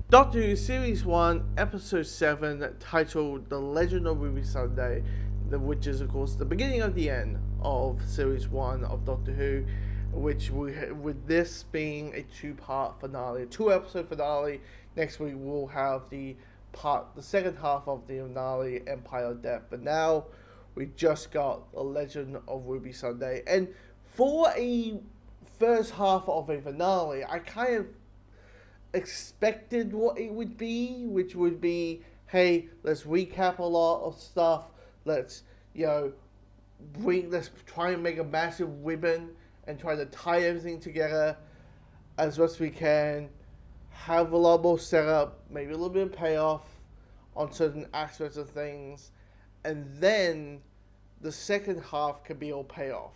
Doctor Who Series 1, Episode 7, titled The Legend of Ruby Sunday, which is, of course, the beginning of the end of Series 1 of Doctor Who, which with this being a two-part finale, a two-episode finale. Next week we'll have the second half of the finale, Empire of Death. But now we just got The Legend of Ruby Sunday. And for a first half of a finale, I kind of expected what it would be, which would be, hey, let's recap a lot of stuff. Let's, let's try and make a massive ribbon and try to tie everything together as best we can. Have a lot more setup, maybe a little bit of payoff on certain aspects of things, and then the second half can be all payoff.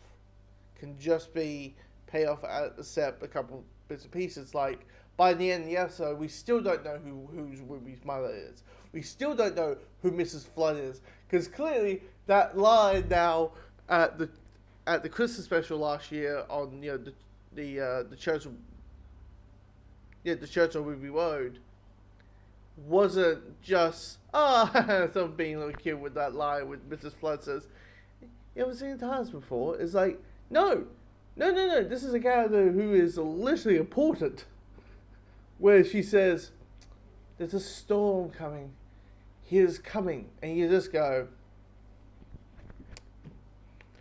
Can just be payoff at the set, a couple bits and pieces. Like by the end of the episode, we still don't know who's Ruby's mother is. We still don't know who Mrs. Flood is, because clearly that line now at the Christmas special last year on the church the Church on Ruby Road wasn't just someone being a little cute with that line with Mrs. Flood says, "You ever seen Times before?" It's like, no. This is a character who is literally important. Where she says, "There's a storm coming. He is coming," and you just go,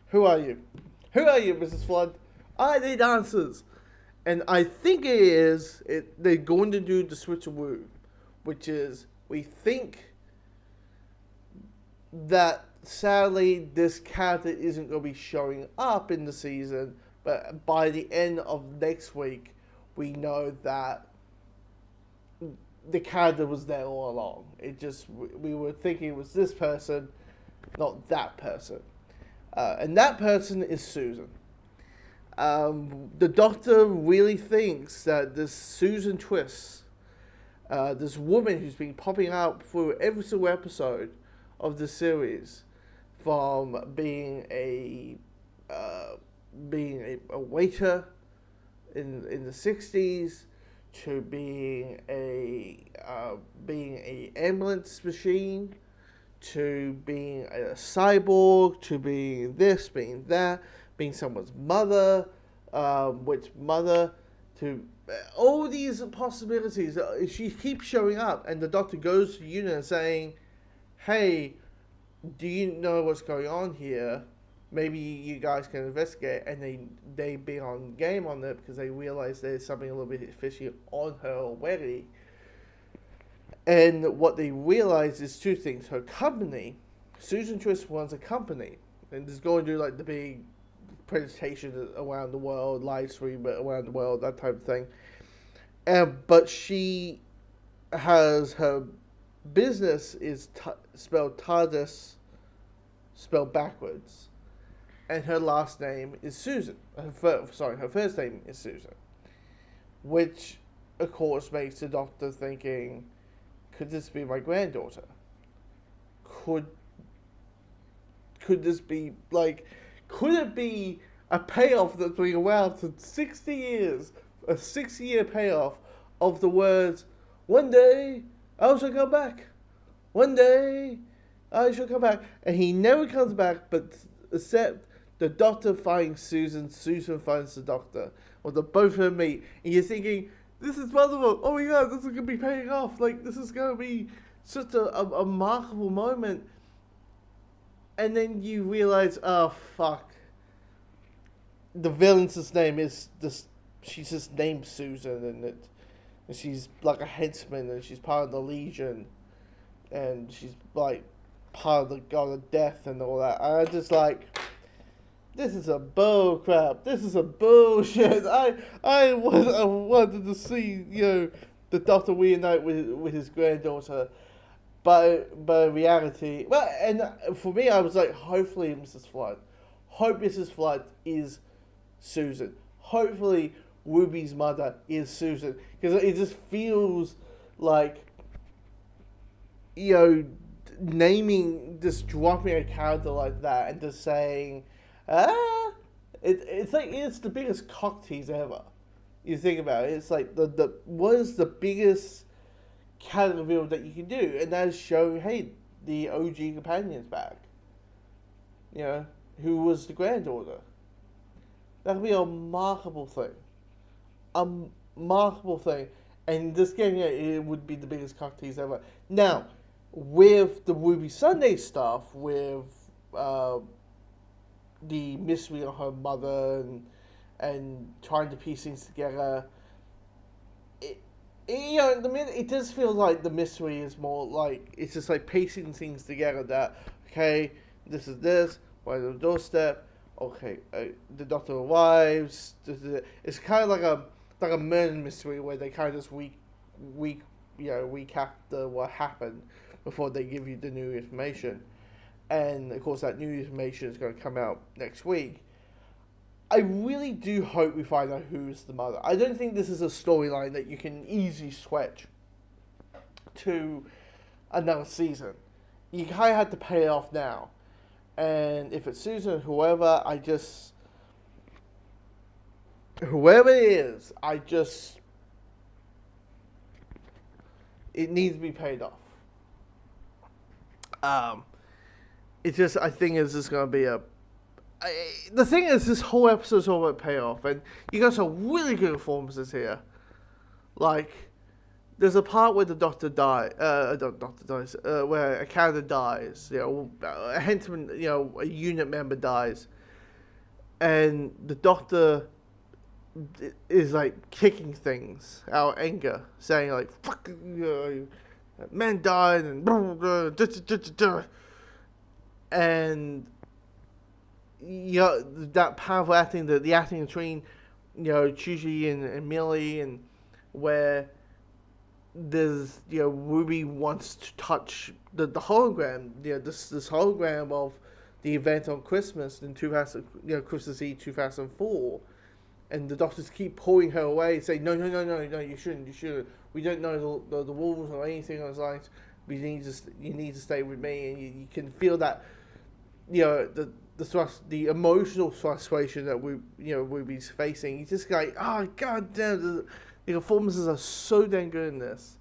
"Who are you? Who are you, Mrs. Flood? I need answers." And I think they're going to do the switcheroo, which is, we think that sadly this character isn't going to be showing up in the season, but by the end of next week, we know that the character was there all along. We were thinking it was this person, not that person. And that person is Susan. The Doctor really thinks that this Susan Twist, this woman who's been popping out through every single episode of the series, from being a waiter in the 60s to being a ambulance machine, to being a cyborg, to being this, being that, being someone's mother, to all these possibilities. She keeps showing up, and the Doctor goes to Una and saying, "Hey, do you know what's going on here? Maybe you guys can investigate." And they be on game on it because they realize there's something a little bit fishy on her already. And what they realize is two things. Her company, Susan Twist runs a company, and is going to do like the big presentation around the world, live stream around the world, that type of thing. But she has her business is spelled TARDIS, spelled backwards, and her last name is Susan. Her first name is Susan, which of course makes the Doctor thinking, could this be my granddaughter? Could this be could it be a payoff that's been around for 60 years, a 6-year payoff of the words, "One day I shall come back. One day I shall come back." And he never comes back, but except the Doctor finds Susan, Susan finds the Doctor, or the both of them meet, and you're thinking, this is wonderful. Oh my god, this is going to be paying off. This is going to be such a remarkable moment. And then you realize, oh fuck, the villain's name is this. She's just named Susan, and she's like a hencman, and she's part of the Legion, and she's like part of the God of Death and all that. And I just this is a bull crap. This is a bullshit. I wanted to see the Doctor reunite with his granddaughter. But in reality, and for me, I was like, hopefully Mrs. Flood. Hope Mrs. Flood is Susan. Hopefully Ruby's mother is Susan. Because it just feels like, dropping a character like that and just saying, it's the biggest cock tease ever. You think about it, it's like what is the biggest character reveal that you can do, and that is show, hey, the OG companion's back. You know, who was the granddaughter. That would be a remarkable thing. A remarkable thing. And this game, yeah, it would be the biggest cock tease ever. Now, with the Ruby Sunday stuff, with the mystery of her mother and trying to piece things together, you know, it does feel like the mystery is more like, it's just like piecing things together that, okay, this is this, right on the doorstep, okay, the doctor arrives, it's kind of like a murder mystery where they kind of just recap what happened before they give you the new information. And of course that new information is going to come out next week. I really do hope we find out who's the mother. I don't think this is a storyline that you can easily switch to another season. You kind of have to pay it off now. And if it's Susan or whoever, whoever it is, it needs to be paid off. It's just, I think it's just going to be the thing is, this whole episode's all about payoff, and you got some really good performances here. Like, there's a part where the doctor dies, where a character dies, you know, a henchman, you know, a unit member dies, and the doctor is like kicking things out of anger, saying like, fuck, you know, man died, and you know, that powerful acting, the acting between, you know, Chuji and Millie, and where there's, you know, Ruby wants to touch the hologram, you know, this hologram of the event on Christmas in Christmas Eve 2004, and the doctors keep pulling her away, saying no, you shouldn't. We don't know the rules or anything on those lines. You need to stay with me, and you can feel that, you know, the emotional frustration that Ruby's facing. He's just like, oh god damn, the performances are so damn good in this.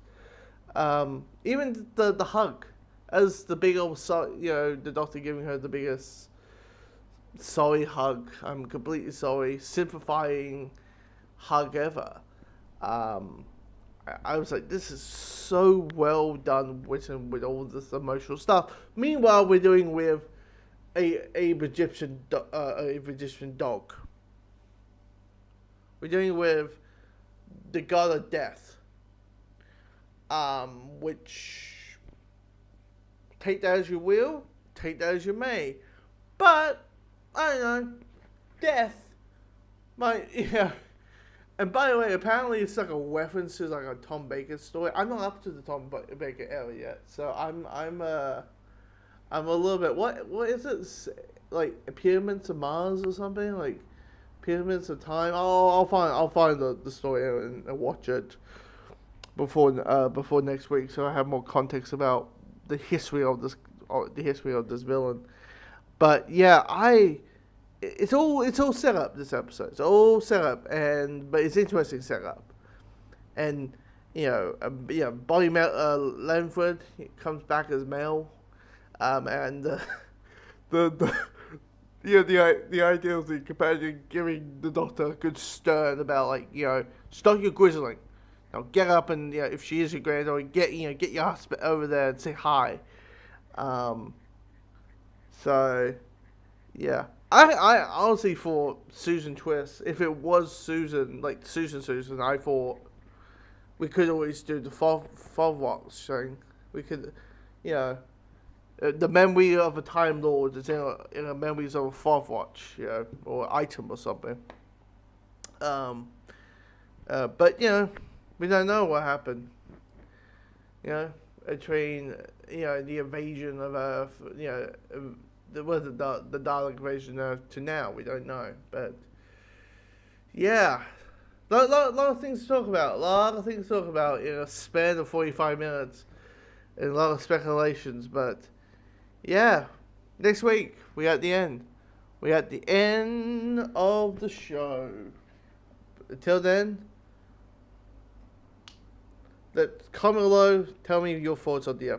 Even the hug, as the big old, you know, the doctor giving her the biggest sorry hug. I'm completely sorry, sympathizing hug ever. I was like, this is so well done, written with all this emotional stuff. Meanwhile, we're doing with a Egyptian dog. We're dealing with the god of death, which, take that as you will, take that as you may, but I don't know, death might, yeah. And by the way, apparently it's like a reference to like a Tom Baker story. I'm not up to the Tom Baker era yet, so I'm a little bit. What is it? Like Pyramids of Mars or something? Like Pyramids of Time? I'll find the story and watch it before next week, so I have more context about the history of this villain. But yeah, it's all set up. This episode, it's all set up, but it's interesting set up, and you know, Bobby Langford comes back as Mel. And the idea of the companion giving the doctor a good stern about, like, you know, stop your grizzling. Now get up and, you know, if she is your granddaughter, get your husband over there and say hi. So yeah, I honestly thought Susan Twist, if it was Susan, like Susan, I thought we could always do the Watch thing. We could, you know. The memory of a Time Lord is in a memories of a Fourth Watch, you know, or item or something. But you know, we don't know what happened. You know, between, you know, the invasion of Earth, you know, the Dalek invasion of Earth to now, we don't know. But yeah, lot of things to talk about. In a span of 45 minutes, and a lot of speculations, but. Yeah, next week we're at the end. We're at the end of the show. Until then, comment below. Tell me your thoughts on the episode.